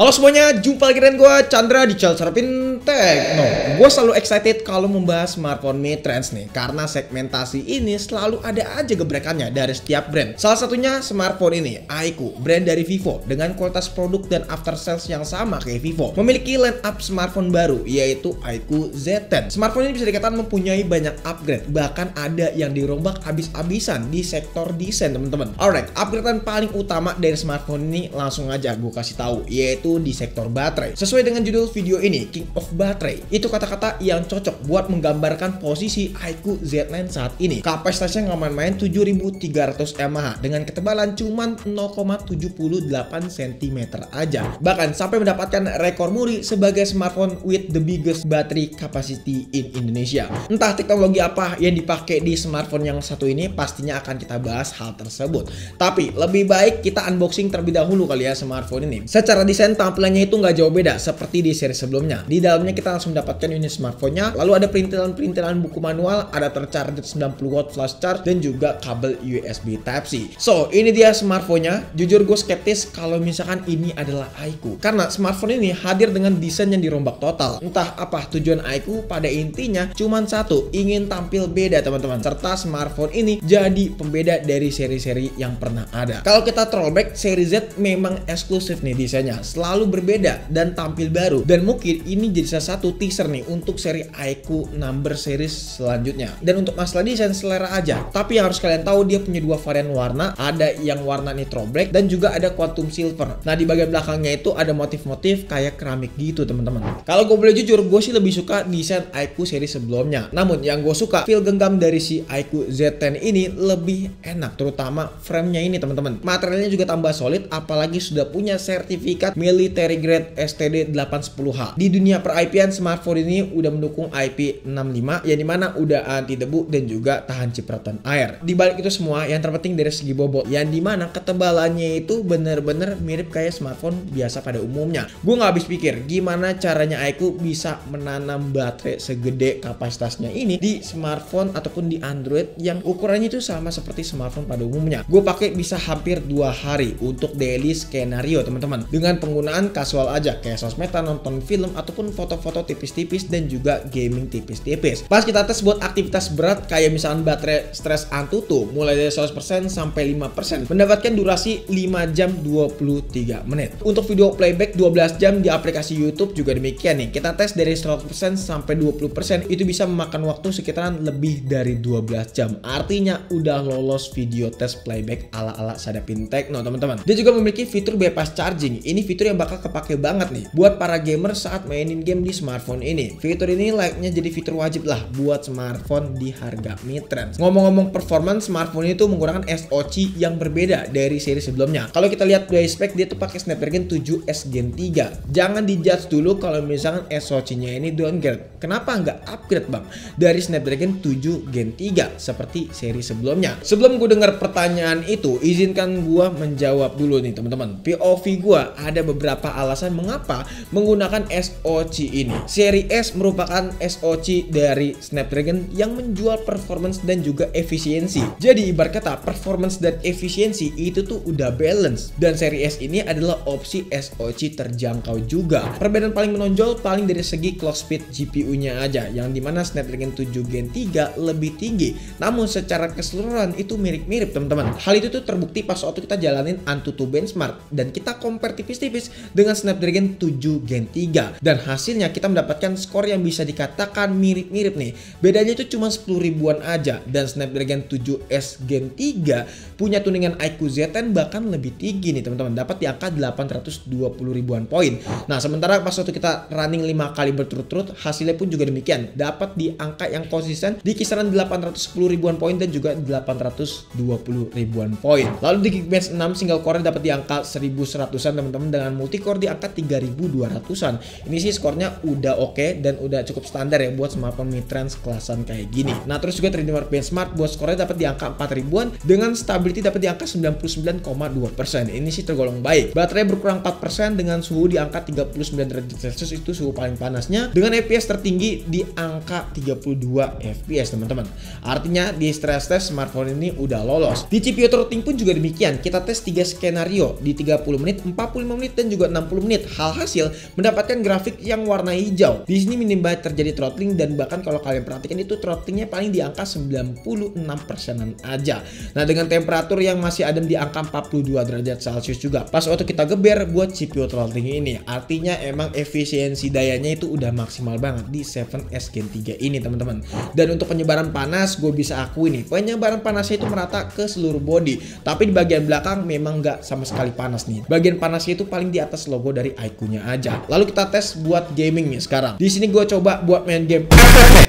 Halo semuanya, jumpa lagi dengan gue Chandra di channel Fintech. Gue selalu excited kalau membahas smartphone mid-range nih, karena segmentasi ini selalu ada aja gebrekannya dari setiap brand. Salah satunya smartphone ini, iQOO, brand dari Vivo dengan kualitas produk dan after sales yang sama kayak Vivo, memiliki line up smartphone baru yaitu iQOO Z10. Smartphone ini bisa dikatakan mempunyai banyak upgrade, bahkan ada yang dirombak abis-abisan di sektor desain teman-teman. Alright, upgradean paling utama dari smartphone ini langsung aja gue kasih tahu, yaitu di sektor baterai. Sesuai dengan judul video ini, King of Baterai, itu kata-kata yang cocok buat menggambarkan posisi iQOO Z9 saat ini. Kapasitasnya nggak main-main 7300 mAh dengan ketebalan cuman 0,78 cm aja. Bahkan sampai mendapatkan rekor muri sebagai smartphone with the biggest battery capacity in Indonesia. Entah teknologi apa yang dipakai di smartphone yang satu ini, pastinya akan kita bahas hal tersebut. Tapi lebih baik kita unboxing terlebih dahulu kali ya smartphone ini. Secara desain tampilannya itu nggak jauh beda seperti di seri sebelumnya. Di dalamnya kita langsung mendapatkan unit smartphone-nya, lalu ada perintilan-perintilan buku manual, ada tercharger 90 watt flash charge, dan juga kabel USB Type-C. So, ini dia smartphone-nya. Jujur gue skeptis kalau misalkan ini adalah iQOO, karena smartphone ini hadir dengan desain yang dirombak total. Entah apa tujuan iQOO, pada intinya cuman satu, ingin tampil beda teman-teman, serta smartphone ini jadi pembeda dari seri-seri yang pernah ada. Kalau kita throwback, seri Z memang eksklusif nih desainnya, selalu berbeda dan tampil baru, dan mungkin ini jadi salah satu teaser nih untuk seri iQOO number series selanjutnya. Dan untuk masalah desain selera aja, tapi yang harus kalian tahu dia punya dua varian warna, ada yang warna nitro black dan juga ada quantum silver. Nah di bagian belakangnya itu ada motif-motif kayak keramik gitu teman-teman. Kalau gue boleh jujur, gue sih lebih suka desain iQOO seri sebelumnya. Namun yang gue suka, feel genggam dari si iQOO Z10 ini lebih enak, terutama frame-nya ini teman-teman. Materialnya juga tambah solid, apalagi sudah punya sertifikat military grade STD 810H. Di dunia per IP-an, smartphone ini udah mendukung IP65 yang dimana udah anti debu dan juga tahan cipratan air. Di balik itu semua, yang terpenting dari segi bobot, yang dimana ketebalannya itu bener-bener mirip kayak smartphone biasa pada umumnya. Gue nggak habis pikir gimana caranya iQOO bisa menanam baterai segede kapasitasnya ini di smartphone ataupun di Android yang ukurannya itu sama seperti smartphone pada umumnya. Gue pakai bisa hampir 2 hari untuk daily skenario teman-teman, dengan penggunaan casual aja kayak sosmedan, nonton film, ataupun foto-foto tipis-tipis dan juga gaming tipis-tipis. Pas kita tes buat aktivitas berat kayak misalkan baterai stress Antutu mulai dari 100% sampai 5%, mendapatkan durasi 5 jam 23 menit. Untuk video playback 12 jam di aplikasi YouTube juga demikian nih. Kita tes dari 100% sampai 20%, itu bisa memakan waktu sekitaran lebih dari 12 jam. Artinya udah lolos video tes playback ala-ala Sadapin Techno teman-teman. Dia juga memiliki fitur bypass charging. Ini fitur yang bakal kepake banget nih buat para gamer saat mainin game di smartphone ini. Fitur ini layaknya jadi fitur wajib lah buat smartphone di harga mid-range. Ngomong-ngomong performance, smartphone itu menggunakan SoC yang berbeda dari seri sebelumnya. Kalau kita lihat dari spek, dia tuh pakai Snapdragon 7S Gen 3. Jangan dijudge dulu kalau misalkan SoC-nya ini downgrade. Kenapa nggak upgrade bang dari Snapdragon 7 Gen 3 seperti seri sebelumnya? Sebelum gue dengar pertanyaan itu, izinkan gue menjawab dulu nih teman-teman. POV gue ada beberapa alasan mengapa menggunakan SoC ini. Seri S merupakan SoC dari Snapdragon yang menjual performance dan juga efisiensi. Jadi ibarat kata performance dan efisiensi itu tuh udah balance, dan seri S ini adalah opsi SoC terjangkau juga. Perbedaan paling menonjol paling dari segi clock speed GPU-nya aja, yang dimana Snapdragon 7 Gen 3 lebih tinggi. Namun secara keseluruhan itu mirip-mirip teman-teman. Hal itu tuh terbukti pas waktu kita jalanin Antutu benchmark dan kita compare tipis-tipis dengan Snapdragon 7 Gen 3, dan hasilnya kita mendapatkan skor yang bisa dikatakan mirip-mirip nih. Bedanya itu cuma 10 ribuan aja, dan Snapdragon 7S Gen 3 punya tuningan iQOO Z10 bahkan lebih tinggi nih teman-teman, dapat di angka 820 ribuan poin. Nah sementara pas waktu kita running 5 kali berturut-turut, hasilnya pun juga demikian, dapat di angka yang konsisten di kisaran 810 ribuan poin dan juga 820 ribuan poin. Lalu di Geekbench 6 single core dapat di angka 1100-an teman-teman, dengan multicore di angka 3200-an. Ini sih skornya skornya udah oke dan udah cukup standar ya buat smartphone mid-range kelasan kayak gini. Nah terus juga Redeemers benchmark buat skornya dapat di angka 4000-an dengan stability dapat di angka 99,2%. Ini sih tergolong baik. Baterai berkurang 4% dengan suhu di angka 39 derajat Celcius, itu suhu paling panasnya, dengan FPS tertinggi di angka 32 FPS teman-teman. Artinya di stress test smartphone ini udah lolos. Di CPU throttling pun juga demikian. Kita tes 3 skenario di 30 menit, 45 menit dan juga 60 menit. Hal hasil mendapatkan grafik yang warna hijau. Di sini minim banget terjadi throttling dan bahkan kalau kalian perhatikan itu throttlingnya paling di angka 96%-an aja. Nah dengan temperatur yang masih adem di angka 42 derajat Celcius juga pas waktu kita geber buat CPU throttling ini. Artinya emang efisiensi dayanya itu udah maksimal banget di 7S Gen 3 ini teman-teman. Dan untuk penyebaran panas gue bisa akui nih, penyebaran panasnya itu merata ke seluruh body, tapi di bagian belakang memang nggak sama sekali panas nih. Bagian panasnya itu paling di atas logo dari iQOO-nya aja. Lalu kita tes buat gaming nih sekarang. Di sini gue coba buat main game.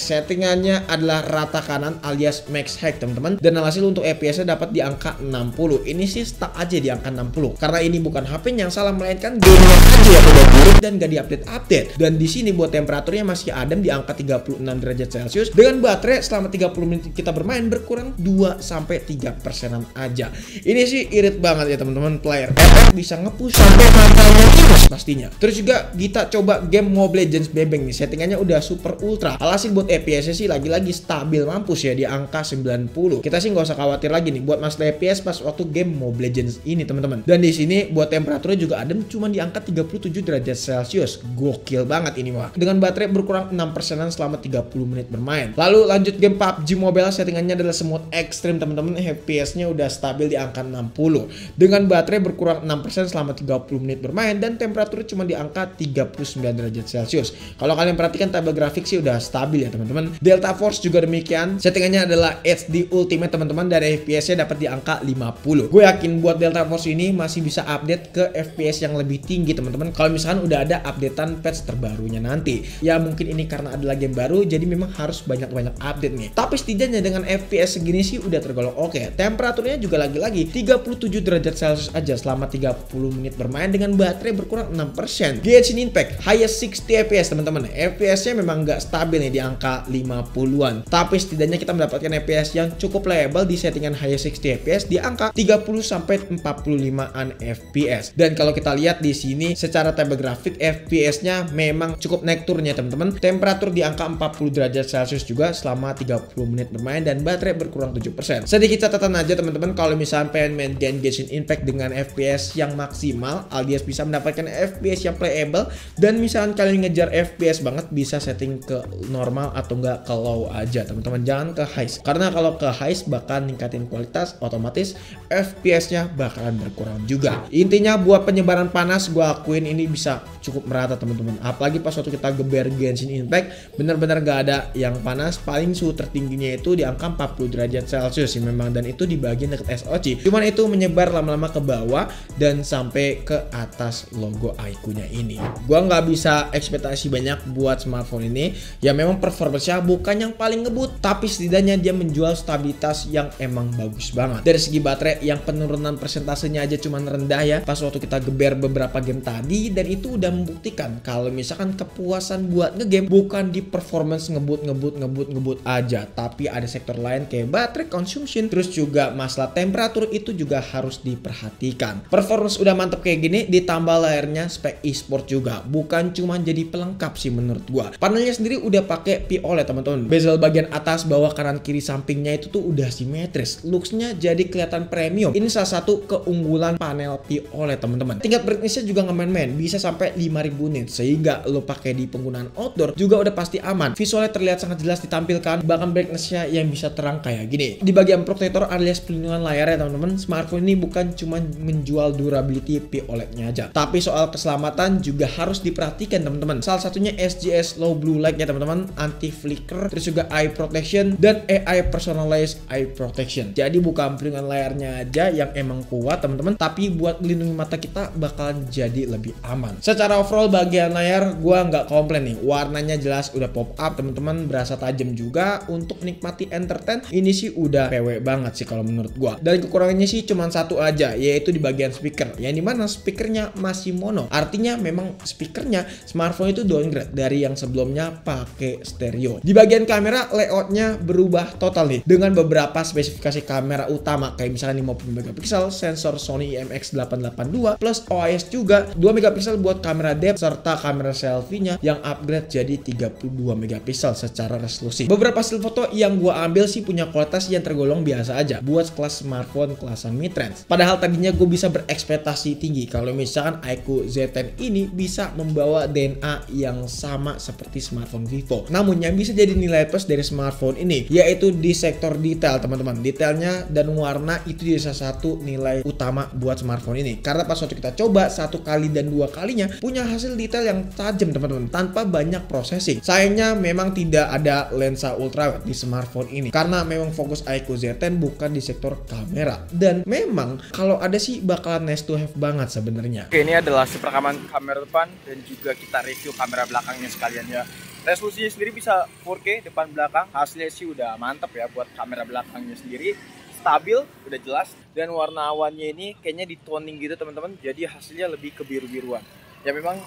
Settingannya adalah rata kanan alias max hack teman-teman, dan hasil untuk FPS-nya dapat di angka 60. Ini sih stuck aja di angka 60 karena ini bukan HP yang salah, melainkan gamenya aja yang udah buruk dan gak diupdate-update. Dan di sini buat temperaturnya masih adem di angka 36 derajat Celcius dengan baterai selama 30 menit kita bermain berkurang 2-3%-an aja. Ini sih irit banget ya teman-teman, player bisa nge-push sampai matanya minus pastinya. Terus juga kita coba game Mobile Legends Bebeng nih, settingannya udah super ultra. Alhasil buat FPS sih lagi-lagi stabil mampus ya di angka 90. Kita sih nggak usah khawatir lagi nih buat masalah FPS pas waktu game Mobile Legends ini teman-teman. Dan di sini buat temperaturnya juga adem cuma di angka 37 derajat Celcius. Gokil banget ini mah. Dengan baterai berkurang 6%-an selama 30 menit bermain. Lalu lanjut game PUBG Mobile, settingannya adalah semut ekstrim teman-teman. FPS-nya udah stabil di angka 60. Dengan baterai berkurang 6% selama 30 menit bermain dan temperaturnya cuma di angka 39 derajat Celcius. Kalau kalian perhatikan tabel grafik sih udah stabil ya teman-teman. Delta Force juga demikian. Settingannya adalah HD Ultimate teman-teman, dan FPS-nya dapat di angka 50. Gue yakin buat Delta Force ini masih bisa update ke FPS yang lebih tinggi teman-teman kalau misalkan udah ada updatean patch terbarunya nanti. Ya mungkin ini karena adalah game baru jadi memang harus banyak-banyak update nih. Tapi setidaknya dengan FPS segini sih udah tergolong oke. Temperaturnya juga lagi-lagi 37 derajat Celcius aja selama 30 menit bermain dengan baterai berkurang 6%. Genshin Impact highest 60 FPS teman-teman. FPS-nya memang nggak stabil nih di angka 50-an. Tapi setidaknya kita mendapatkan FPS yang cukup reliable di settingan highest 60 FPS di angka 30-45an FPS. Dan kalau kita lihat di sini secara tabel grafik FPS-nya memang cukup naik turunnya teman-teman. Temperatur di angka 40 derajat Celcius juga selama 30 menit bermain dan baterai berkurang 7%. Sedikit catatan aja teman-teman, kalau misalnya pengen main Genshin Impact dengan FPS yang maksimal alias bisa mendapatkan FPS yang playable, dan misalnya kalian ngejar FPS banget bisa setting ke normal atau enggak ke low aja teman-teman, jangan ke high, karena kalau ke high bakal ningkatin kualitas, otomatis FPS-nya bakalan berkurang juga. Intinya buat penyebaran panas gue akuin ini bisa cukup merata teman-teman, apalagi pas waktu kita geber Genshin Impact bener-bener gak ada yang panas. Paling suhu tertingginya itu di angka 40 derajat Celcius sih memang, dan itu di bagian dekat SOC, cuman itu menyebar lama-lama ke bawah dan sampai ke atas logo iQOO-nya ini. Gua nggak bisa ekspektasi banyak buat smartphone ini, ya memang performanya bukan yang paling ngebut, tapi setidaknya dia menjual stabilitas yang emang bagus banget. Dari segi baterai yang penurunan persentasenya aja cuman rendah ya pas waktu kita geber beberapa game tadi, dan itu udah membuktikan kalau misalkan kepuasan buat ngegame bukan di performance ngebut aja, tapi ada sektor lain kayak baterai consumption, terus juga masalah temperatur itu juga harus diperhatikan. Performance udah mantep kayak gini, ditambah layarnya spek e-sport juga, bukan cuma jadi pelengkap sih menurut gua. Panelnya sendiri udah pakai POLED teman-teman. Bezel bagian atas, bawah, kanan, kiri, sampingnya itu tuh udah simetris. Looksnya jadi kelihatan premium. Ini salah satu keunggulan panel POLED teman-teman. Tingkat brightness-nya juga nggak main-main, bisa sampai 5000 nits, sehingga lo pakai di penggunaan outdoor juga udah pasti aman. Visualnya terlihat sangat jelas ditampilkan, bahkan brightness-nya yang bisa terang kayak gini. Di bagian protector alias pelindungan layar ya teman-teman, smartphone ini bukan cuma menjual durability POLED-nya aja, tapi soal keselamatan juga harus diperhatikan teman-teman. Salah satunya SGS Low Blue Light ya teman-teman, anti flicker, terus juga eye protection dan AI personalized eye protection. Jadi bukan pelindungan layarnya aja yang emang kuat teman-teman, tapi buat melindungi mata kita bakalan jadi lebih aman. Secara overall bagian layar gua nggak komplain nih, warnanya jelas udah pop up teman-teman, berasa tajam juga. Untuk nikmati entertain ini sih udah PW banget sih kalau menurut gua. Dan kekurangannya sih cuma satu aja, yaitu di bagian speaker, yang dimana speakernya masih mono. Artinya memang speakernya smartphone itu downgrade dari yang sebelumnya pakai stereo. Di bagian kamera layoutnya berubah total nih dengan beberapa spesifikasi kamera utama kayak misalnya 50 megapiksel, sensor Sony IMX882 plus OIS juga 2 megapiksel buat kamera depth serta kamera selfie-nya yang upgrade jadi 32 megapiksel secara resolusi. Beberapa hasil foto yang gua ambil sih punya kualitas yang tergolong biasa aja buat kelas smartphone kelasan mid-range. Padahal tadinya gue bisa berekspektasi tinggi kalau misalkan iQOO Z10 ini bisa membawa DNA yang sama seperti smartphone Vivo. Namun yang bisa jadi nilai plus dari smartphone ini yaitu di sektor detail, teman-teman. Detailnya dan warna itu jadi salah satu nilai utama buat smartphone ini. Karena pas waktu kita coba satu kali dan dua kalinya punya hasil detail yang tajam, teman-teman, tanpa banyak processing. Sayangnya memang tidak ada lensa ultrawide di smartphone ini karena memang fokus iQOO Z10 bukan di sektor kamera. Dan memang kalau ada sih bakalan nice to have banget sebenarnya. Oke, ini adalah hasil perekaman kamera depan dan juga kita review kamera belakangnya sekalian ya. Resolusinya sendiri bisa 4K depan belakang. Hasilnya sih udah mantap ya buat kamera belakangnya sendiri. Stabil, udah jelas. Dan warna awannya ini kayaknya di toning gitu teman-teman. Jadi hasilnya lebih ke biru-biruan. Ya memang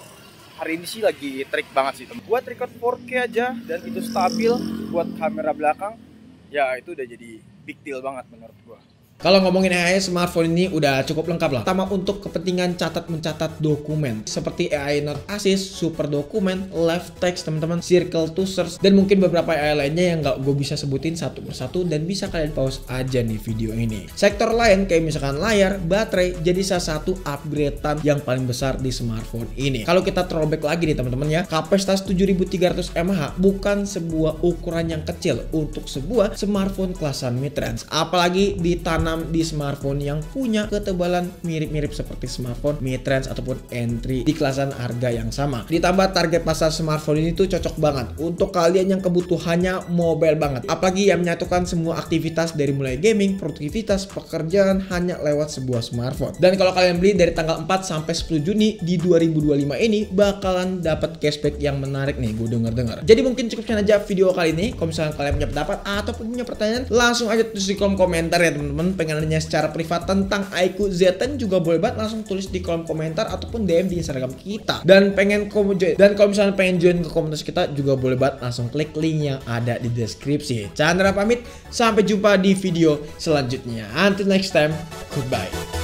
hari ini sih lagi trik banget sih teman. Buat record 4K aja dan itu stabil buat kamera belakang. Ya itu udah jadi big deal banget menurut gua. Kalau ngomongin AI, smartphone ini udah cukup lengkap lah. Pertama untuk kepentingan catat-mencatat dokumen seperti AI Note Assist, Super Dokumen, Live Text teman-teman, Circle to Search, dan mungkin beberapa AI lainnya yang nggak gue bisa sebutin satu persatu dan bisa kalian pause aja nih video ini. Sektor lain kayak misalkan layar, baterai jadi salah satu upgradean yang paling besar di smartphone ini. Kalau kita throwback lagi nih teman-teman ya, kapasitas 7300 mAh bukan sebuah ukuran yang kecil untuk sebuah smartphone kelasan mid-range, apalagi ditanam di smartphone yang punya ketebalan mirip-mirip seperti smartphone mid-range ataupun entry di kelasan harga yang sama. Ditambah target pasar smartphone ini tuh cocok banget untuk kalian yang kebutuhannya mobile banget, apalagi yang menyatukan semua aktivitas dari mulai gaming, produktivitas, pekerjaan hanya lewat sebuah smartphone. Dan kalau kalian beli dari tanggal 4 sampai 10 Juni di 2025 ini bakalan dapat cashback yang menarik nih, gue denger-dengar. Jadi mungkin cukup sekian aja video kali ini. Kalau misalnya kalian punya pendapat ataupun punya pertanyaan, langsung aja tulis di kolom komentar ya teman-teman. Pengen nanya secara privat tentang iQOO Z10 juga boleh banget langsung tulis di kolom komentar ataupun DM di Instagram kita. Dan kalau misalnya pengen join ke komunitas kita juga boleh banget langsung klik link yang ada di deskripsi. Chandra pamit, sampai jumpa di video selanjutnya. Until next time, goodbye.